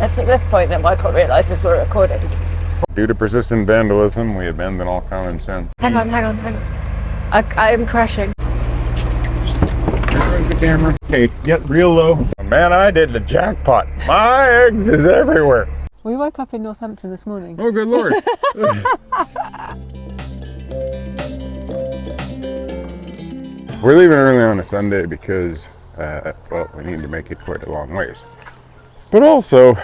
It's at this point that Michael realises we're recording. Due to persistent vandalism, we abandon all common sense. Hang on. I am crashing. There's the camera. Okay, get real low. Man, I did the jackpot. My eggs is everywhere. We woke up in Northampton this morning. Oh, good Lord. We're leaving early on a Sunday because, well, we need to make it quite a long ways. But also,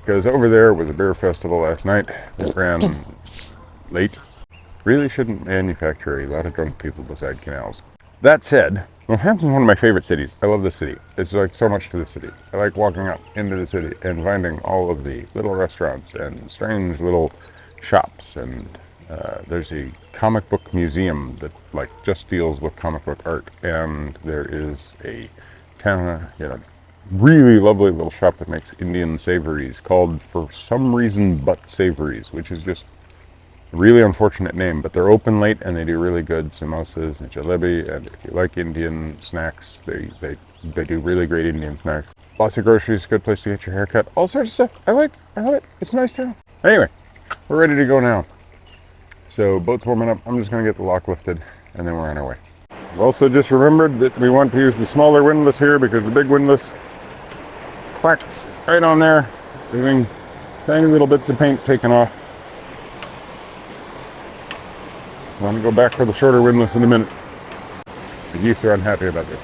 because over there was a beer festival last night that ran late. Really shouldn't manufacture a lot of drunk people beside canals. That said, Northampton's one of my favorite cities. I love the city. It's like so much to the city. I like walking up into the city and finding all of the little restaurants and strange little shops. And there's a comic book museum that like just deals with comic book art. And there is a really lovely little shop that makes Indian savories called, for some reason, Butt Savories, which is just a really unfortunate name, but they're open late and they do really good samosas and jalebi, and if you like Indian snacks, they do really great Indian snacks. Lots of groceries, good place to get your hair cut, all sorts of stuff. I love it. It's a nice town. Anyway, we're ready to go now. So boat's warming up. I'm just gonna get the lock lifted and then we're on our way. I've also just remembered that we want to use the smaller windlass here because the big windlass clacks right on there, leaving tiny little bits of paint taken off. I'm going to go back for the shorter windlass in a minute. The geese are unhappy about this.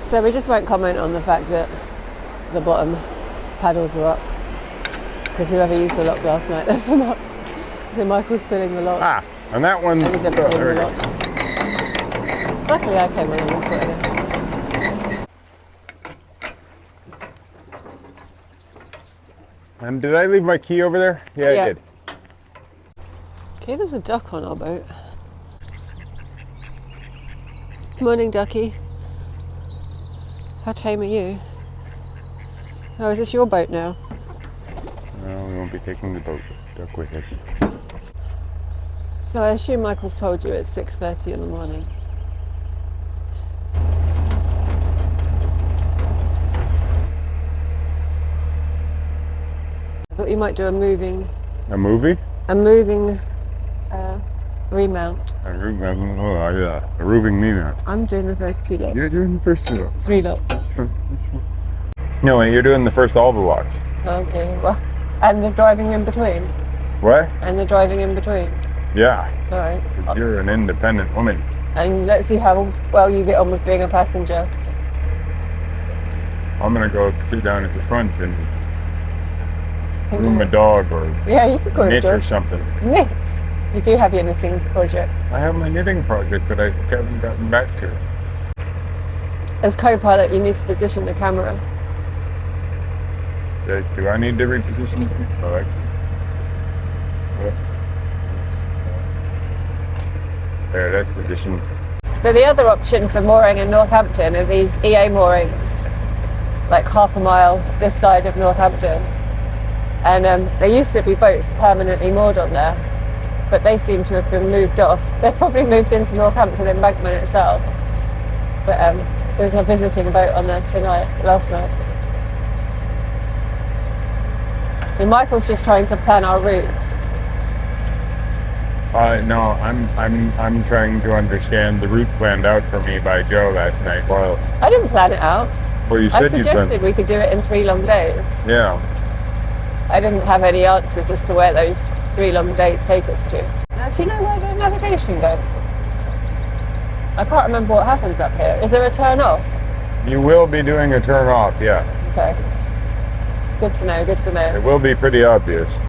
So we just won't comment on the fact that the bottom paddles were up, because whoever used the lock last night left them up. So Michael's filling the lock. Ah, and that one's... And he's emptying the lock. Luckily I came along and put it in. And did I leave my key over there? Yeah, I did. Okay, there's a duck on our boat. Morning, ducky. How tame are you? Oh, is this your boat now? No, we won't be taking the duck with us. So I assume Michael's told you it's 6:30 in the morning. I thought you might do a moving... A movie? A moving remount. A roving remount. I'm doing the first 2 locks. You're doing the first 2 locks. 3 locks. No, you're doing the first all the locks. Okay, well, and the driving in between? What? And the driving in between? Yeah. Alright. You're an independent woman. And let's see how well you get on with being a passenger. I'm gonna go sit down at the front and groom a dog or you can groom knit a or dog. something. Knit? You do have your knitting project. I have my knitting project, but I haven't gotten back to it. As co-pilot, you need to position the camera. Do I need to reposition it? Oh, actually. There, that's positioned. So the other option for mooring in Northampton are these EA moorings, like half a mile this side of Northampton. And there used to be boats permanently moored on there, but they seem to have been moved off. They've probably moved into Northampton embankment itself. But there's a visiting boat on there last night. And Michael's just trying to plan our routes. No, I'm trying to understand the route planned out for me by Joe last night. Well, I didn't plan it out. Well, you said I suggested we could do it in 3 long days. Yeah. I didn't have any answers as to where those 3 long days take us to. Now, do you know where the navigation goes? I can't remember what happens up here. Is there a turn off? You will be doing a turn off, yeah. Okay. Good to know, good to know. It will be pretty obvious.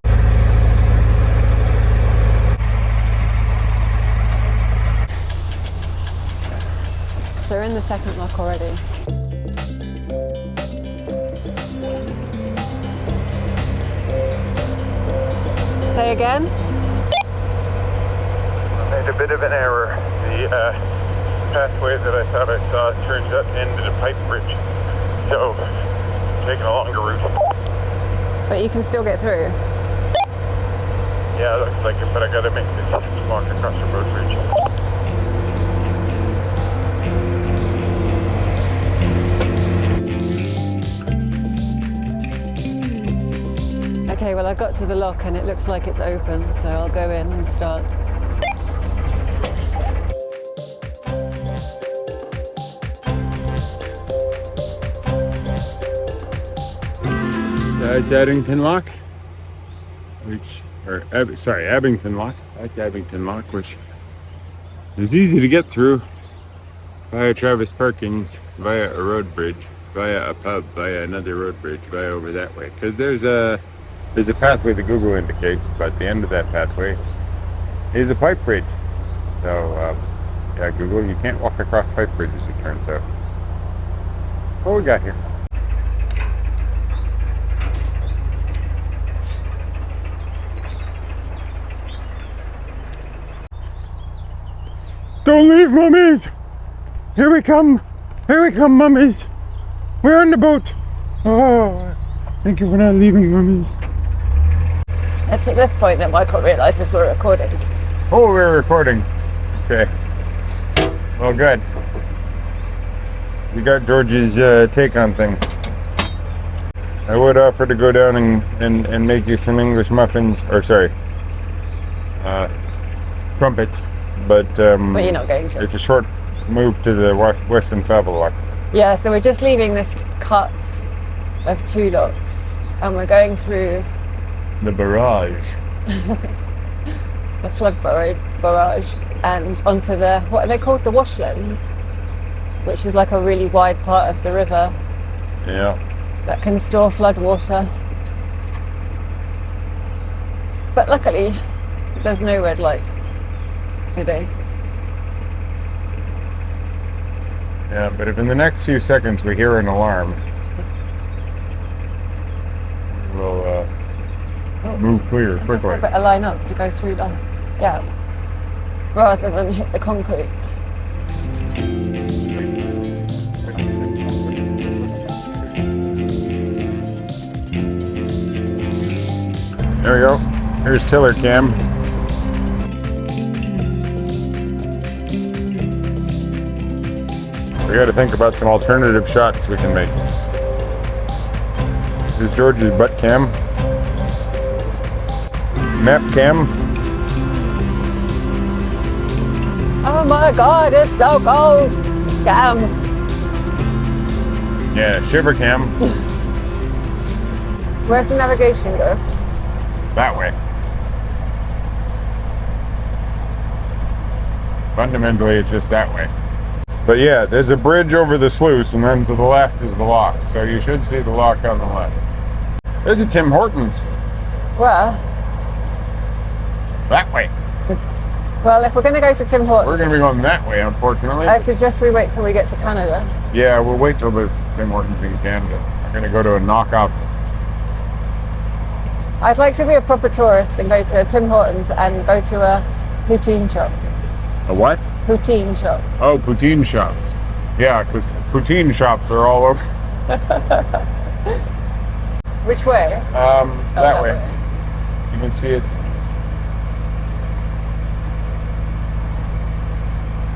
So we're in the second lock already. Say again? I made a bit of an error. The pathway that I thought I saw turns out to end at a pipe bridge. So, taking a longer route. But you can still get through? Yeah, it looks like it, but I gotta make this walk across the road bridge. Okay, well I got to the lock and it looks like it's open, so I'll go in and start. That's Addington Lock, Abington Lock. That's Abington Lock, which is easy to get through via Travis Parkings, via a road bridge, via a pub, via another road bridge, via over that way. Because there's a pathway that Google indicates, but at the end of that pathway is a pipe bridge. So, yeah, Google, you can't walk across pipe bridges, it turns out. What we got here? Don't leave, mummies! Here we come, mummies! We're on the boat! Oh, thank you for not leaving, mummies. It's at this point that Michael realises we're recording. Oh, we're recording. Okay. Well, good. We got George's take on things. I would offer to go down and make you some English muffins, or sorry, crumpets. But you're not going to. It's a short move to the Western Fable Lock. Yeah, so we're just leaving this cut of 2 locks and we're going through the barrage. the flood barrage and onto the, what are they called? The washlands, which is like a really wide part of the river. Yeah. That can store flood water. But luckily, there's no red lights today. Yeah, but if in the next few seconds we hear an alarm, we'll move clear quickly. I better line up to go through the gap rather than hit the concrete. There we go. Here's tiller cam. We got to think about some alternative shots we can make. This is George's butt cam. Map cam. Oh my god, it's so cold! Cam. Yeah, shiver cam. Where's the navigation go? That way. Fundamentally, it's just that way. But yeah, there's a bridge over the sluice, and then to the left is the lock. So you should see the lock on the left. There's a Tim Hortons. Well. That way. Well, if we're going to go to Tim Hortons, we're going to be going that way, unfortunately. I suggest we wait till we get to Canada. Yeah, we'll wait till there's Tim Hortons in Canada. I'm going to go to a knockoff. I'd like to be a proper tourist and go to Tim Hortons and go to a poutine shop. A what? Poutine shop. Oh, poutine shops. Yeah, because poutine shops are all over. Which way? That way. You can see it.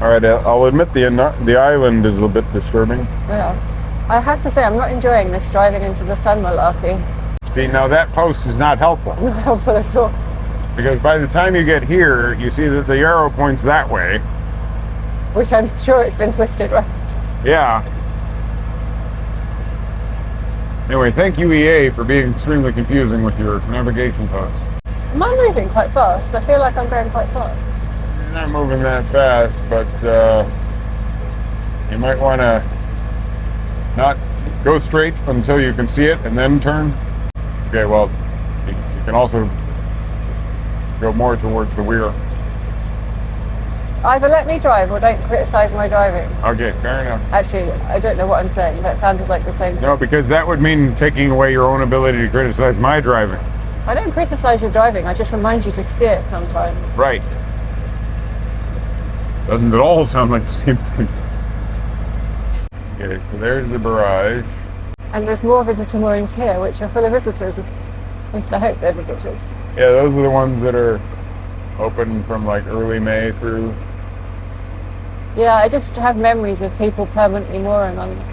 All right, I'll admit the island is a little bit disturbing. Yeah. I have to say, I'm not enjoying this driving into the sun malarkey. See, now that post is not helpful. Not helpful at all. Because by the time you get here, you see that the arrow points that way. Which I'm sure it's been twisted, right? Yeah. Anyway, thank you, EA, for being extremely confusing with your navigation posts. Am I moving quite fast? I feel like I'm going quite fast. You're not moving that fast, but you might want to not go straight until you can see it and then turn. Okay, well, you can also go more towards the rear. Either let me drive or don't criticise my driving. Okay, fair enough. Actually, I don't know what I'm saying. That sounded like the same thing. No, because that would mean taking away your own ability to criticise my driving. I don't criticise your driving. I just remind you to steer sometimes. Right. Doesn't at all sound like the same thing. Okay, so there's the barrage. And there's more visitor moorings here, which are full of visitors. At least I hope they're visitors. Yeah, those are the ones that are open from like early May through. Yeah, I just have memories of people permanently mooring on them.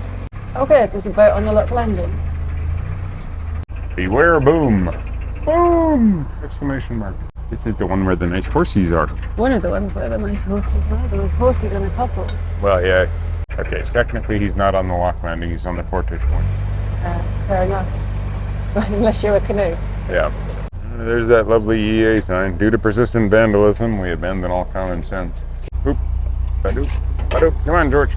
Oh good, there's a boat on the lock landing. Beware boom. Boom! Exclamation mark. This is the one where the nice horses are. One of the ones where the nice horses are. There was horses and a couple. Well, yeah. Okay, technically he's not on the lock landing, he's on the portage point. Fair enough. Unless you're a canoe. Yeah. There's that lovely EA sign. Due to persistent vandalism, we abandon all common sense. Oop. Ba-doop. Ba-doop. Come on, George.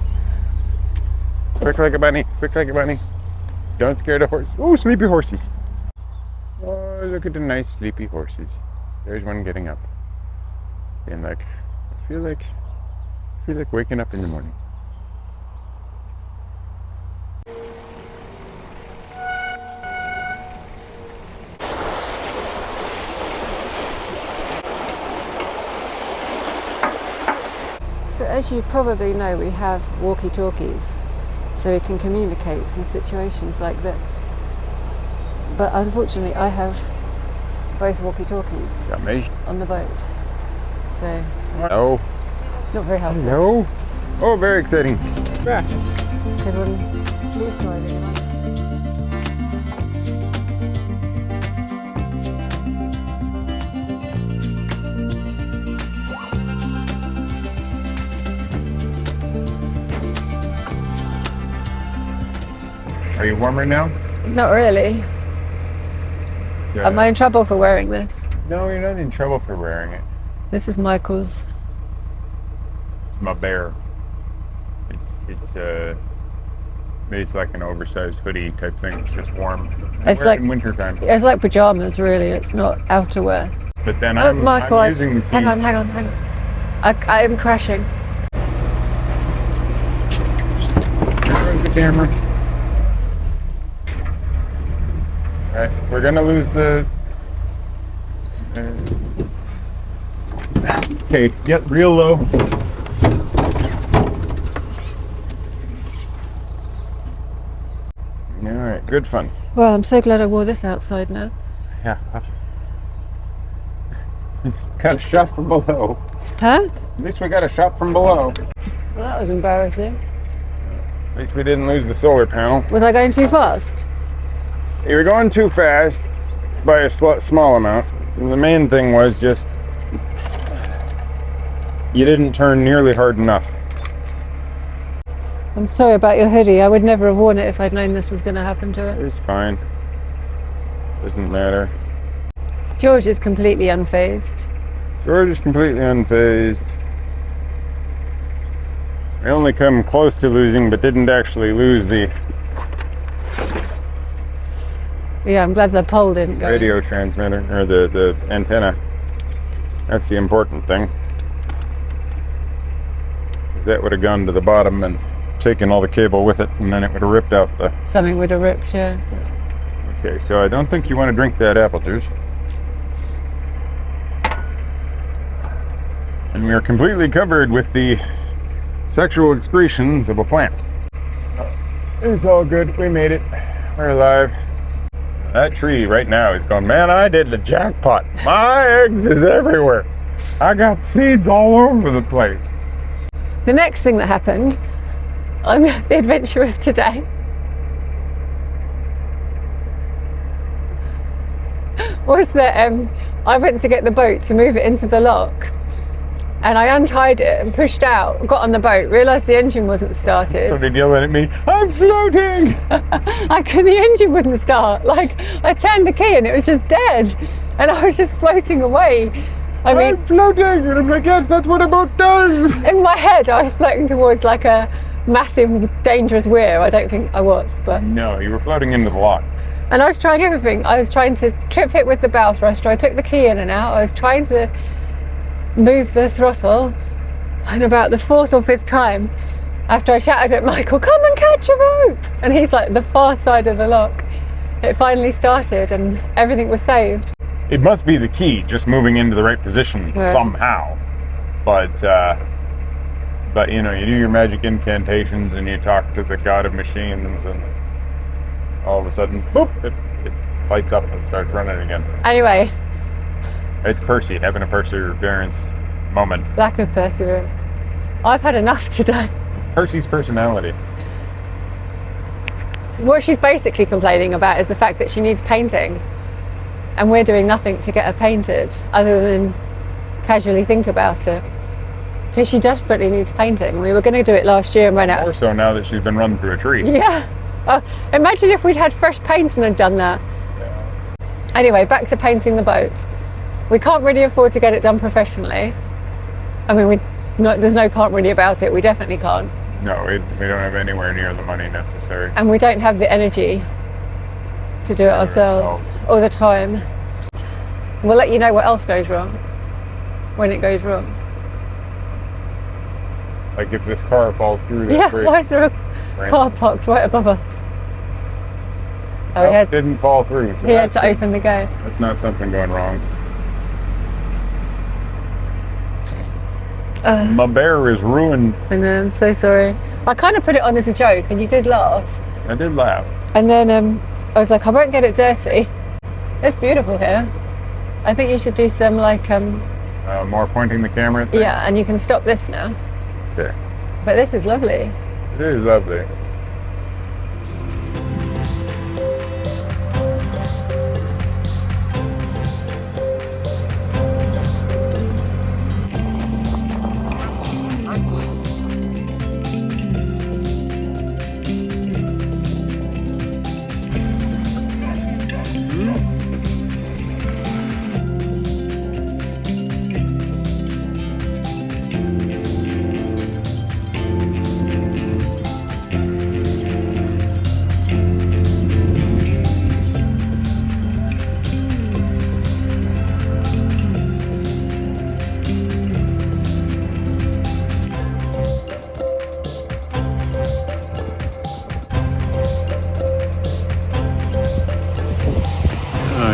Quick like a bunny. Quick like a bunny. Don't scare the horse. Oh, sleepy horses. Oh, look at the nice sleepy horses. There's one getting up. And like, I feel like waking up in the morning. So as you probably know, we have walkie-talkies, so we can communicate in situations like this. But unfortunately, I have both walkie-talkies on the boat, so Hello. not very helpful. Hello. Oh, very exciting. Yeah. Because when she's driving, Are you warmer now? not really. Yeah. Am I in trouble for wearing this? No, you're not in trouble for wearing it. This is Michael's. My bear. It's like an oversized hoodie type thing. It's just warm. It's Wear it like in wintertime. It's like pajamas, really. It's not outerwear. But then Oh, I'm Michael, using the hang on. I am crashing. There's the camera. Alright, we're gonna lose the. Okay, get real low. Alright, good fun. Well, I'm so glad I wore this outside now. Yeah. Got a shot from below. Huh? At least we got a shot from below. Well, that was embarrassing. At least we didn't lose the solar panel. Was I going too fast? You were going too fast by a small amount. The main thing was just you didn't turn nearly hard enough. I'm sorry about your hoodie. I would never have worn it if I'd known this was going to happen to It it. was fine. Doesn't matter. George is completely unfazed. George is completely unfazed. I only come close to losing, but didn't actually lose the Yeah, I'm glad the pole didn't go. radio transmitter, or the antenna. That's the important thing. 'Cause that would have gone to the bottom and taken all the cable with it, and then it would have ripped out the... Something would have ripped, yeah. Okay, so I don't think you want to drink that apple juice. And we are completely covered with the sexual excretions of a plant. It's all good. We made it. We're alive. That tree right now is going, man, I did the jackpot. My eggs is everywhere. I got seeds all over the place. The next thing that happened on the adventure of today was that I went to get the boat to move it into the lock, and I untied it and pushed out, got on the boat, realised the engine wasn't started. Started yelling at me, I'm floating! The engine wouldn't start. Like, I turned the key and it was just dead, and I was just floating away. I mean, I'm floating! And I'm like, yes, that's what a boat does! in my head I was floating towards like a massive dangerous weir. I don't think I was, but... No, you were floating into the lock. And I was trying everything. I was trying to trip it with the bow thruster. I took the key in and out. I was trying to move the throttle. And about the fourth or fifth time, after I shouted at Michael, come and catch a rope! And he's like the far side of the lock. It finally started and everything was saved. It must be the key, just moving into the right position somehow. But you know, you do your magic incantations and you talk to the god of machines, and all of a sudden, boop, it lights up and starts running again. Anyway. It's Percy having a perseverance moment. Lack of perseverance. I've had enough today. Percy's personality. What she's basically complaining about is the fact that she needs painting. and we're doing nothing to get her painted other than casually think about it. Because she desperately needs painting. We were going to do it last year and ran out. More so now that she's been run through a tree. Yeah. Imagine if we'd had fresh paint and had done that. Yeah. Anyway, back to painting the boat. We can't really afford to get it done professionally. I mean, there's no can't really about it. We definitely can't. No, we don't have anywhere near the money necessary. And we don't have the energy to do it ourselves all the time. We'll let you know what else goes wrong when it goes wrong. Like if this car falls through the Yeah, bridge. why is there a car parked right above us? Oh, It didn't fall through. So he had to open the gate. That's not something going wrong. My bear is ruined. I know, I'm so sorry. I kind of put it on as a joke and you did laugh. I did laugh. And then I was like, I won't get it dirty. It's beautiful here. I think you should do some like... More pointing the camera thing? Yeah, and you can stop this now. Okay. But this is lovely. It is lovely.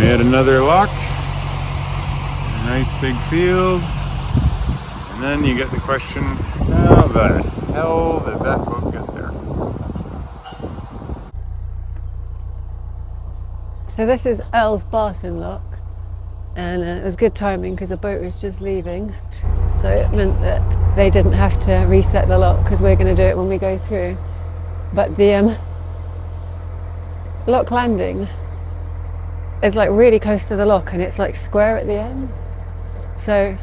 Yet another lock, a nice big field, and then you get the question, how the hell did that boat get there? So this is Earl's Barton lock, and it was good timing because the boat was just leaving, so it meant that they didn't have to reset the lock because we're going to do it when we go through. But the lock landing is like really close to the lock and it's like square at the end, so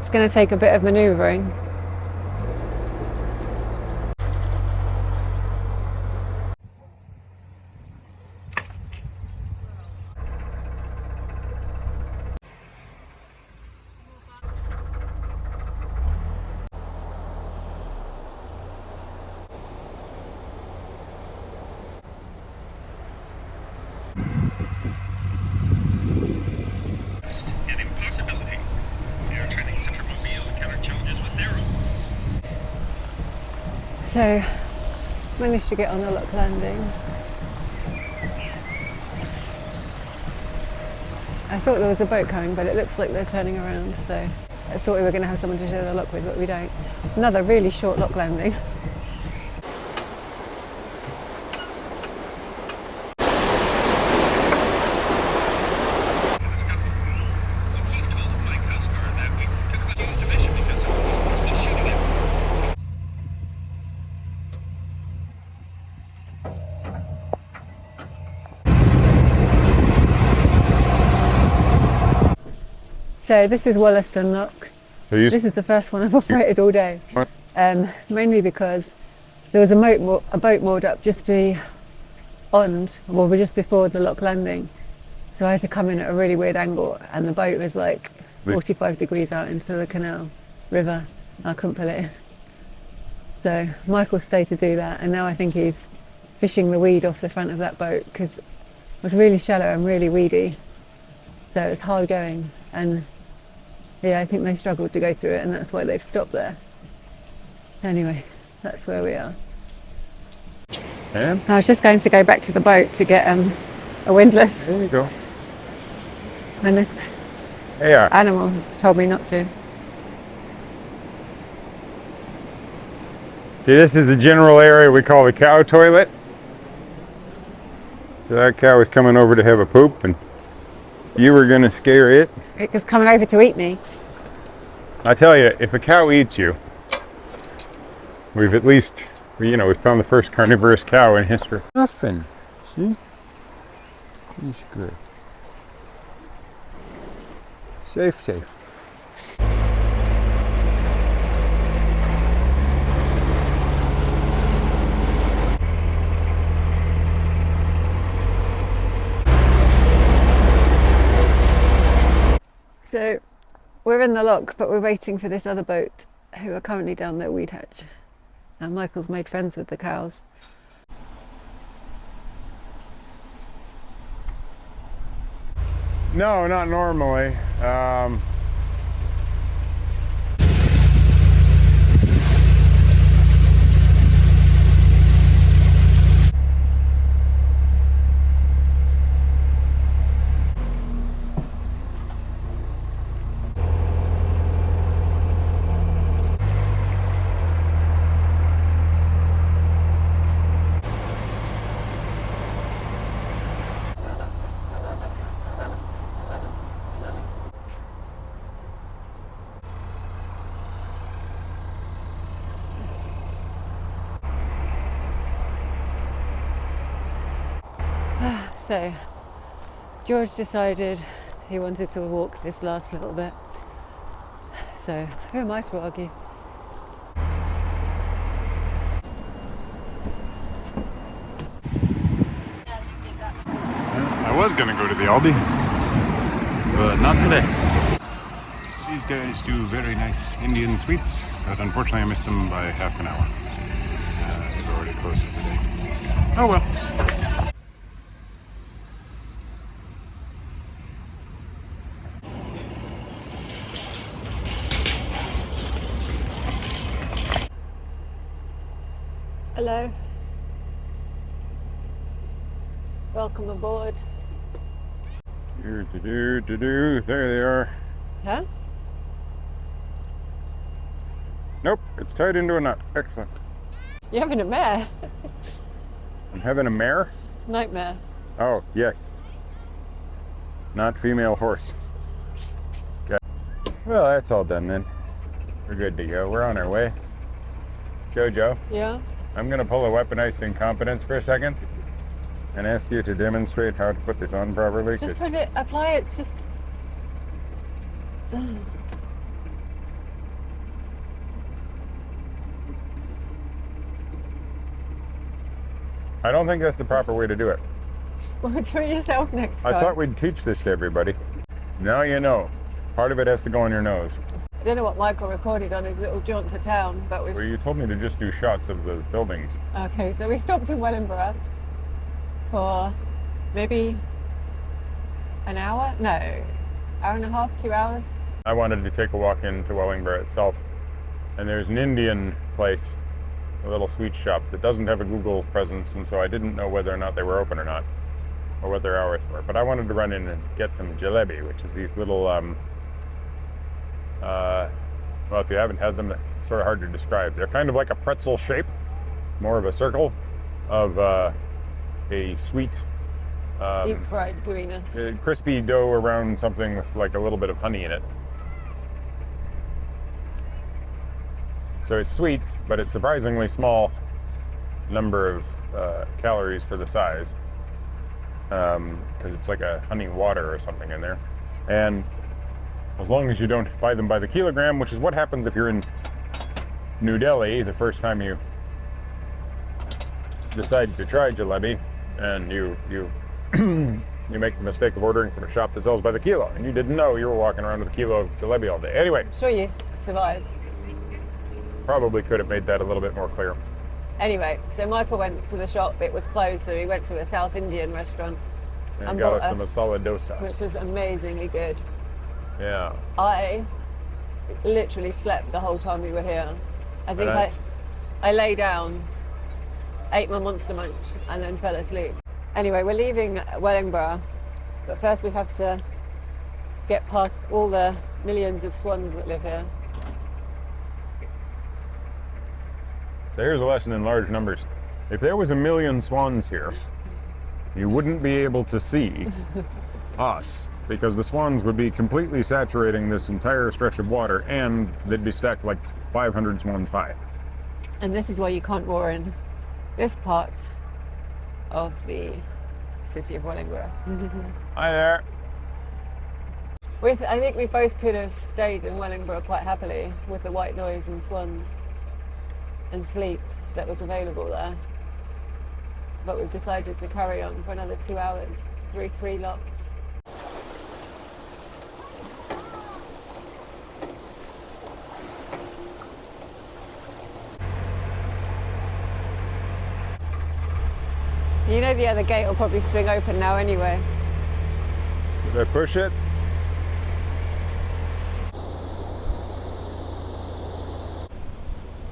it's going to take a bit of manoeuvring. So, managed to get on the lock landing. I thought there was a boat coming, but it looks like they're turning around, so I thought we were going to have someone to share the lock with, but we don't. Another really short lock landing. So this is Wollaston Lock. So you This is the first one I've operated all day. What? Mainly because there was a boat moored up just beyond, well, just before the lock landing. So I had to come in at a really weird angle, and the boat was like 45 degrees out into the canal river. I couldn't pull it in. So Michael stayed to do that, and now I think he's fishing the weed off the front of that boat because it was really shallow and really weedy. So it was hard going, and yeah, I think they struggled to go through it, and that's why they've stopped there. Anyway, that's where we are. And I was just going to go back to the boat to get a windlass, there you go. and this Hey, animal told me not to. see, this is the general area we call the cow toilet. So that cow was coming over to have a poop, and You were gonna scare it. It was coming over to eat me. I tell you, if a cow eats you, we've at least, you know, we've found the first carnivorous cow in history. Nothing. See? He's good. Safe, safe. So we're in the lock, but we're waiting for this other boat who are currently down their weed hatch. And Michael's made friends with the cows. No, not normally. So George decided he wanted to walk this last little bit. So who am I to argue? I was gonna go to the Aldi, but not today. These guys do very nice Indian sweets, but unfortunately I missed them by half an hour. They've already closed for today. Oh well. Hello. Welcome aboard. There they are. Huh? Nope, it's tied into a knot. Excellent. You're having a mare? I'm having a mare? Nightmare. Oh, yes. Not female horse. Okay. Well, that's all done then. We're good to go. We're on our way. Jojo, Yeah? I'm going to pull a weaponized incompetence for a second and ask you to demonstrate how to put this on properly. Just put it, apply it, it's just... I don't think that's the proper way to do it. Well, do it yourself next time. I thought we'd teach this to everybody. Now you know. Part of it has to go on your nose. I don't know what Michael recorded on his little jaunt to town, but we've... Well, you told me to just do shots of the buildings. Okay, so we stopped in Wellingborough for maybe an hour? No, hour and a half, 2 hours. I wanted to take a walk into Wellingborough itself, and there's an Indian place, a little sweet shop that doesn't have a Google presence, and so I didn't know whether or not they were open or not, or what their hours were. But I wanted to run in and get some jalebi, which is these little, well, if you haven't had them, they're sort of hard to describe. They're kind of like a pretzel shape, more of a circle of a sweet, Deep fried gooiness. crispy dough around something with like a little bit of honey in it. So it's sweet, but it's surprisingly small number of calories for the size, because it's like a honey water or something in there. And as long as you don't buy them by the kilogram, which is what happens if you're in New Delhi the first time you decide to try jalebi, and you you make the mistake of ordering from a shop that sells by the kilo, and you didn't know you were walking around with a kilo of jalebi all day. Anyway, Sure you survived. probably could have made that a little bit more clear. Anyway, so Michael went to the shop, it was closed, so he went to a South Indian restaurant And got bought us some masala dosa. which was amazingly good. Yeah. I literally slept the whole time we were here. I think Right. I lay down, ate my Monster Munch, and then fell asleep. Anyway, we're leaving Wellingborough, but first we have to get past all the millions of swans that live here. So here's a lesson in large numbers. If there was 1 million swans here, you wouldn't be able to see us because the swans would be completely saturating this entire stretch of water, and they'd be stacked like 500 swans high. And this is why you can't moor in this part of the city of Wellingborough. Hi there. I think we both could have stayed in Wellingborough quite happily with the white noise and swans and sleep that was available there. But we've decided to carry on for another 2 hours through 3 locks. You know the other gate will probably swing open now anyway. Did I push it?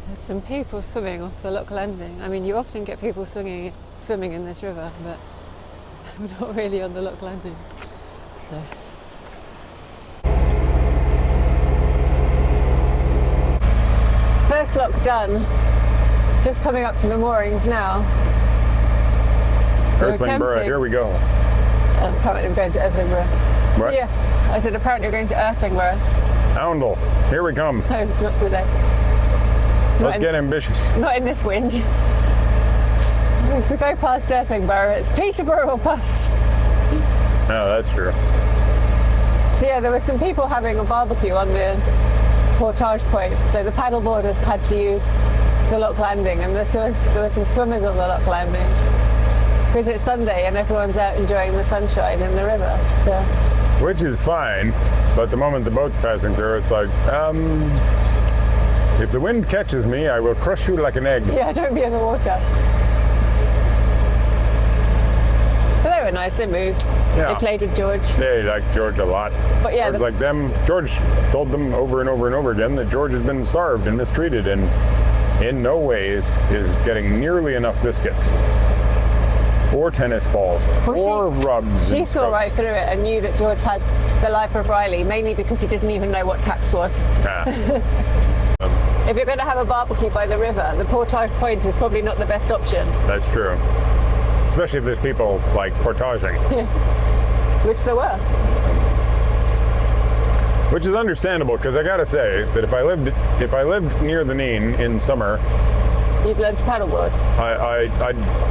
There's some people swimming off the lock landing. I mean, you often get people swimming in this river, but not really on the lock landing. So. First lock done. Just coming up to the moorings now. So Wellingborough, here we go. Apparently we're going to Wellingborough. What? So yeah, I said apparently we're going to Wellingborough. Oundle, here we come. No, not today. Let's get ambitious. Not in this wind. If we go past Wellingborough, it's Peterborough or bust. Oh, that's true. So yeah, there were some people having a barbecue on the portage point. So the paddleboarders had to use the lock landing, and there were some swimmers on the lock landing. Because it's Sunday and everyone's out enjoying the sunshine in the river. So. Which is fine, but the moment the boat's passing through, it's like, if the wind catches me, I will crush you like an egg. Yeah, don't be in the water. But they were nice, they moved. Yeah. They played with George. They liked George a lot. But yeah, George liked them. George told them over and over and over again that George has been starved and mistreated, and in no ways is getting nearly enough biscuits. Or tennis balls, or rubs. She saw right through it and knew that George had the life of Riley, mainly because he didn't even know what tax was. If you're going to have a barbecue by the river, the portage point is probably not the best option. That's true. Especially if there's people like portaging. Which there were. Which is understandable, because I gotta say that if I lived near the Neen in summer, you'd learn to paddleboard.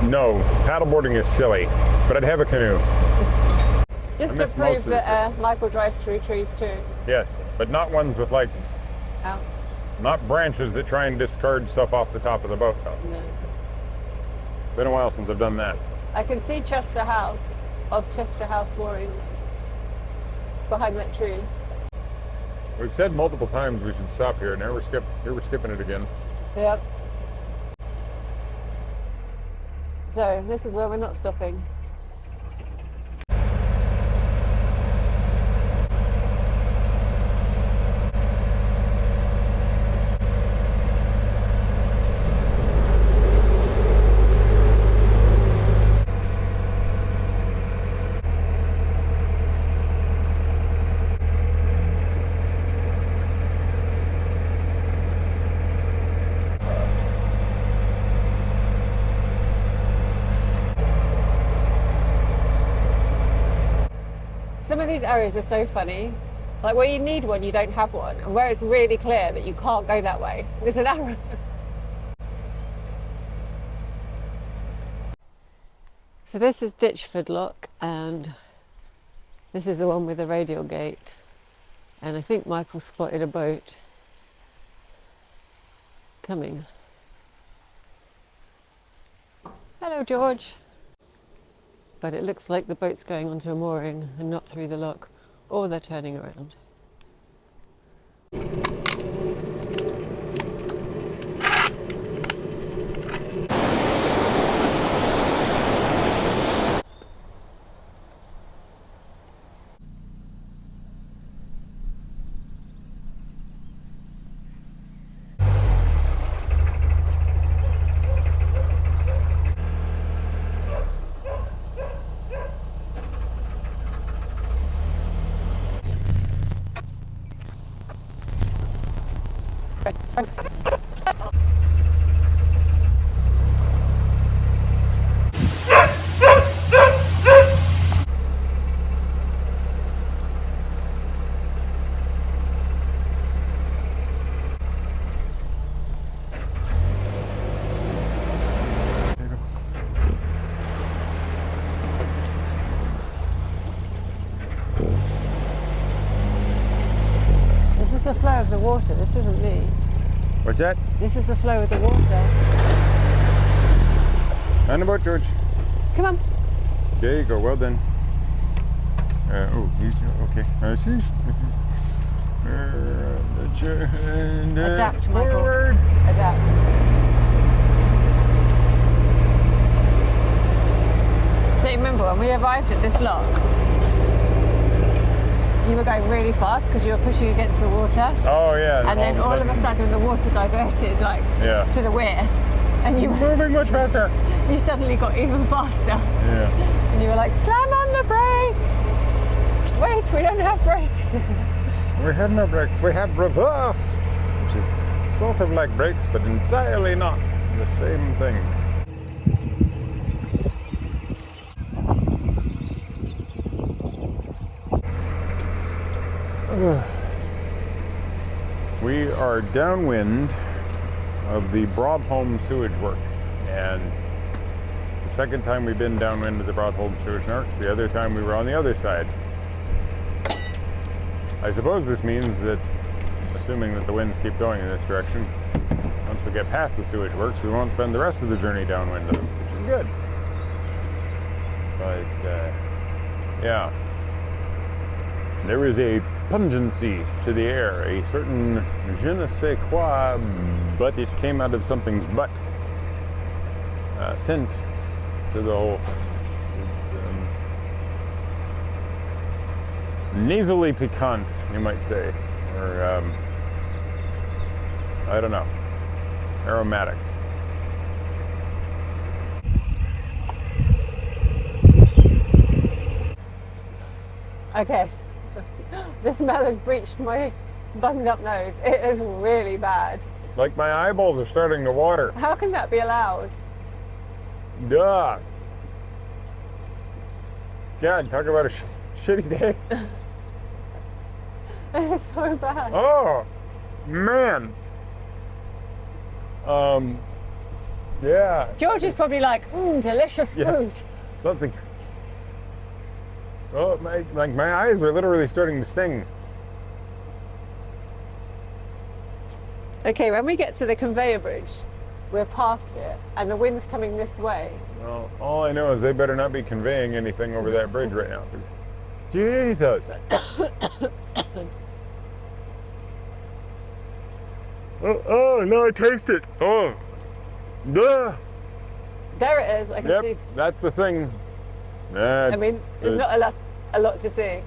No, paddleboarding is silly, but I'd have a canoe. Just to prove that Michael drives through trees too. Yes, but not ones with like, not branches that try and discard stuff off the top of the boat. Though. No. Been a while since I've done that. I can see Chester House mooring behind that tree. We've said multiple times we should stop here. Now we're skipping it again. Yep. So this is where we're not stopping. Some of these areas are so funny. Like where you need one, you don't have one. And where it's really clear that you can't go that way, there's an arrow. So this is Ditchford Lock, and this is the one with the radial gate. And I think Michael spotted a boat coming. Hello, George. But it looks like the boat's going onto a mooring and not through the lock, or they're turning around. the flow of the water. This isn't me. What's that? This is the flow of the water. On the boat, George. Come on. There you go. Well done. Okay. I see. Adapt, Michael. Forward. Adapt. Do you remember when we arrived at this lock? You were going really fast because you were pushing against the water. Oh yeah. And then all of a sudden the water diverted to the weir. And you were moving much faster. You suddenly got even faster. Yeah. And you were like, slam on the brakes! Wait, we don't have brakes. We have no brakes. We have reverse, which is sort of like brakes, but entirely not the same thing. We are downwind of the Broadholm Sewage Works, and it's the second time we've been downwind of the Broadholm Sewage Works. The other time we were on the other side. I suppose this means that, assuming that the winds keep going in this direction, once we get past the sewage works, we won't spend the rest of the journey downwind of them, which is good. But, yeah. There is a pungency to the air, a certain je ne sais quoi, but it came out of something's butt, scent to the whole thing. Nasally piquant, you might say, or I don't know, aromatic. Okay, the smell has breached my bunged up nose. It is really bad. Like my eyeballs are starting to water. How can that be allowed? Duh. God, talk about a shitty day. It's so bad. Oh, man. Yeah. George is probably like, delicious food. Something. Oh, my eyes are literally starting to sting. Okay, when we get to the conveyor bridge, we're past it, and the wind's coming this way. Well, all I know is they better not be conveying anything over that bridge right now. Jesus. Oh, no, I taste it. Oh. Duh. There it is, I can see. That's the thing. I mean, there's not a lot to see.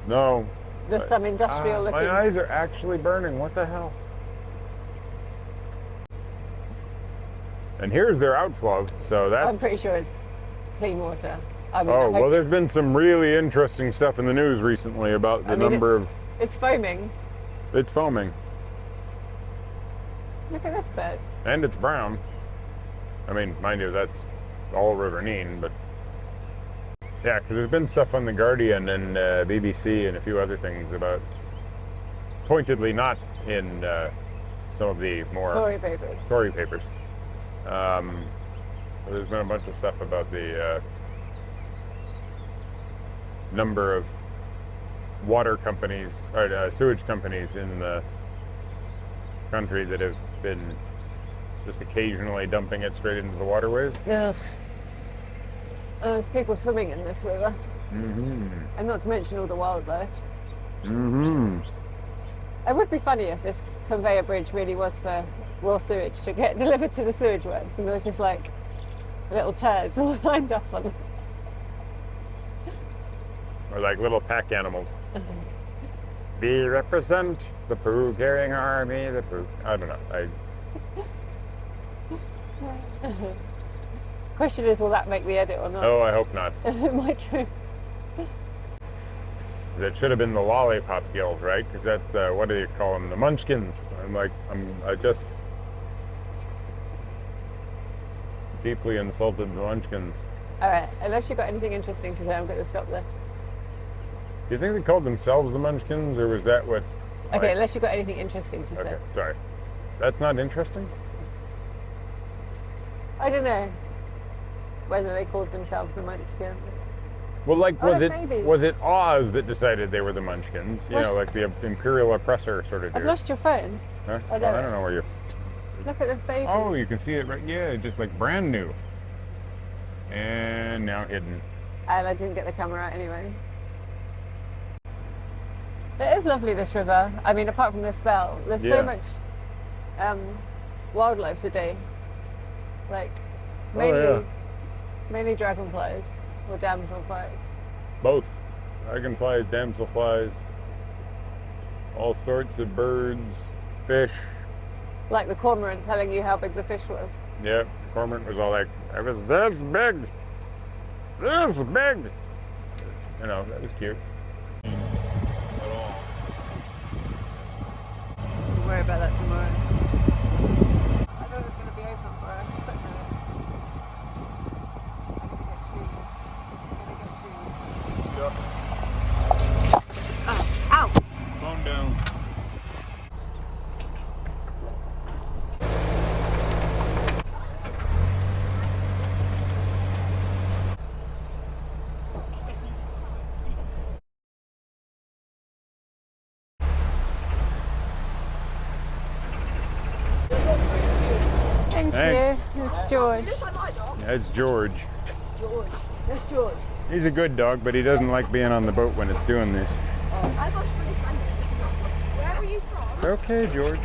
No. There's some industrial looking. My eyes are actually burning. What the hell? And here's their outflow, so that's... I'm pretty sure it's clean water. Well, there's been some really interesting stuff in the news recently about the number of... It's foaming. It's foaming. Look at this bed. And it's brown. I mean, mind you, that's all River Nene, but... Yeah, because there's been stuff on The Guardian and BBC and a few other things about... Pointedly not in some of the more... Tory papers. There's been a bunch of stuff about the number of water companies, or sewage companies in the country that have been just occasionally dumping it straight into the waterways. Ugh. There's people swimming in this river. Mm-hmm. And not to mention all the wildlife. Mm-hmm. It would be funny if this conveyor bridge really was for raw sewage to get delivered to the sewage works, and there was just like little turds all lined up on it. Or like little pack animals. We represent the poo carrying army, the poo. I don't know. Question is, will that make the edit or not? Oh, I hope not. It might do. That should have been the lollipop guild, right? Because that's the, what do you call them? The munchkins. I just deeply insulted the munchkins. All right, unless you've got anything interesting to say, I'm going to stop there. Do you think they called themselves the munchkins, or was that what? Okay, unless you've got anything interesting to say. Okay, sorry. That's not interesting? I don't know whether they called themselves the munchkins. Well, like, Oh, was they're it babies. was it Oz that decided they were the Munchkins? You know, What's- like the imperial oppressor sort of I've dude. lost your phone. Huh? I Oh, know I it. don't know where you're. Look at this baby. Oh, you can see it right. Yeah, just like brand new. And now hidden. And I didn't get the camera out anyway. It is lovely, this river. I mean, apart from the spell, there's Yeah. so much wildlife today. Like, Oh, mainly, yeah. mainly dragonflies or damselflies. Both. Dragonflies, damselflies, all sorts of birds, fish. Like the cormorant telling you how big the fish was. Yep, cormorant was all like, it was this big. This big. You know, that was cute. We'll worry about that tomorrow. I thought it was going to be open for us, but no. I'm going to get trees. I'm going to get trees. Yep. Oh, ow! Phone down. Thank Thanks. you. It's George. That's George. George. That's George. He's a good dog, but he doesn't like being on the boat when it's doing this. I got Spanish language. Where are you from? Okay, George.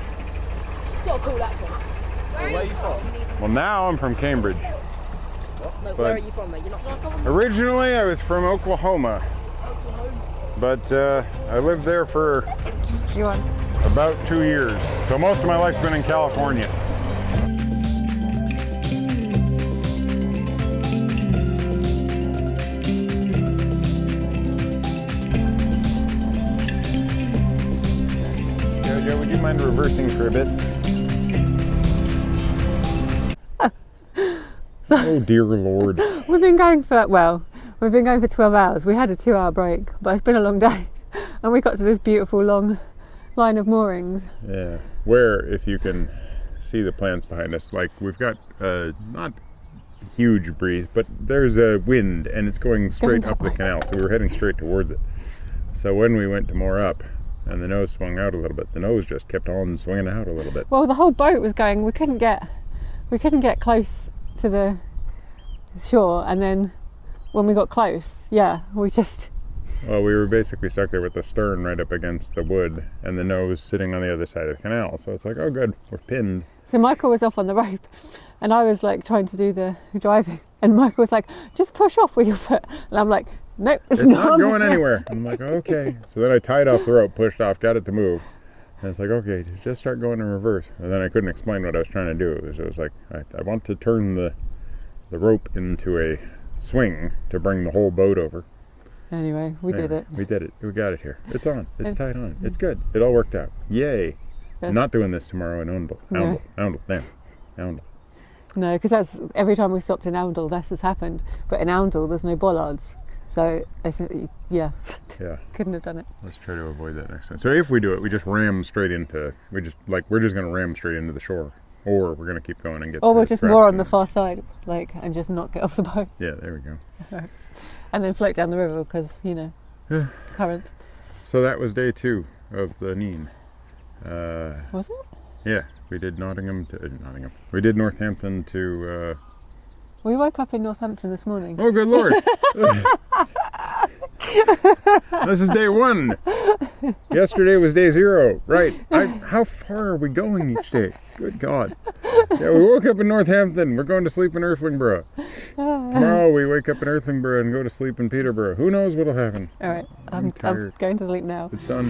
It's got a cool accent. Where are you from? Well, now I'm from Cambridge. No, where are you from, mate? You're not from Originally, I was from Oklahoma, but I lived there for You want? about 2 years. So most of my life's been in California. Jojo, would you mind reversing for a bit? Oh dear Lord. We've been going for, well, we've been going for 12 hours. We had a 2-hour break, but it's been a long day. And we got to this beautiful long line of moorings. Yeah, where, if you can see the plants behind us, like we've got not huge breeze, but there's a wind and it's going straight up the canal, so we were heading straight towards it. So when we went to moor up and the nose swung out a little bit, the nose just kept on swinging out a little bit. Well, the whole boat was going, we couldn't get close to the shore, and then when we got close, yeah, we just... Well, we were basically stuck there with the stern right up against the wood and the nose sitting on the other side of the canal. So it's like, oh good, we're pinned. So Michael was off on the rope and I was like trying to do the driving, and Michael was like, just push off with your foot, and I'm like, nope, it's Not on going there." anywhere. And I'm like, okay. So then I tied off the rope, pushed off, got it to move. And it's like, okay, just start going in reverse. And then I couldn't explain what I was trying to do. It was like, I want to turn the rope into a swing to bring the whole boat over. Anyway, we did it. We did it. We got it here. It's on. It's tied on. It's good. It all worked out. Yay. Yes. I'm not doing this tomorrow in Oundle. No. Oundle. No, because that's every time we stopped in Oundle, that's what's happened. But in Oundle, there's no bollards, so I think, yeah, Yeah. couldn't have done it. Let's try to avoid that next time. So if we do it, we just ram straight into. We're just going to ram straight into the shore, or we're going to keep going and get. Or to we'll the just traps moor on and the then- far side, like, and just not get off the boat, Yeah, there we go. and then float down the river because current. So that was day 2 of the Neen. Was it? Yeah, we did Nottingham. We did Northampton to. We woke up in Northampton this morning. Oh, good Lord! This is day 1. Yesterday was day 0. Right. How far are we going each day? Good God. Yeah, we woke up in Northampton. We're going to sleep in Wellingborough. Tomorrow we wake up in Wellingborough and go to sleep in Peterborough. Who knows what'll happen? All right, I'm tired. going to sleep now. It's done.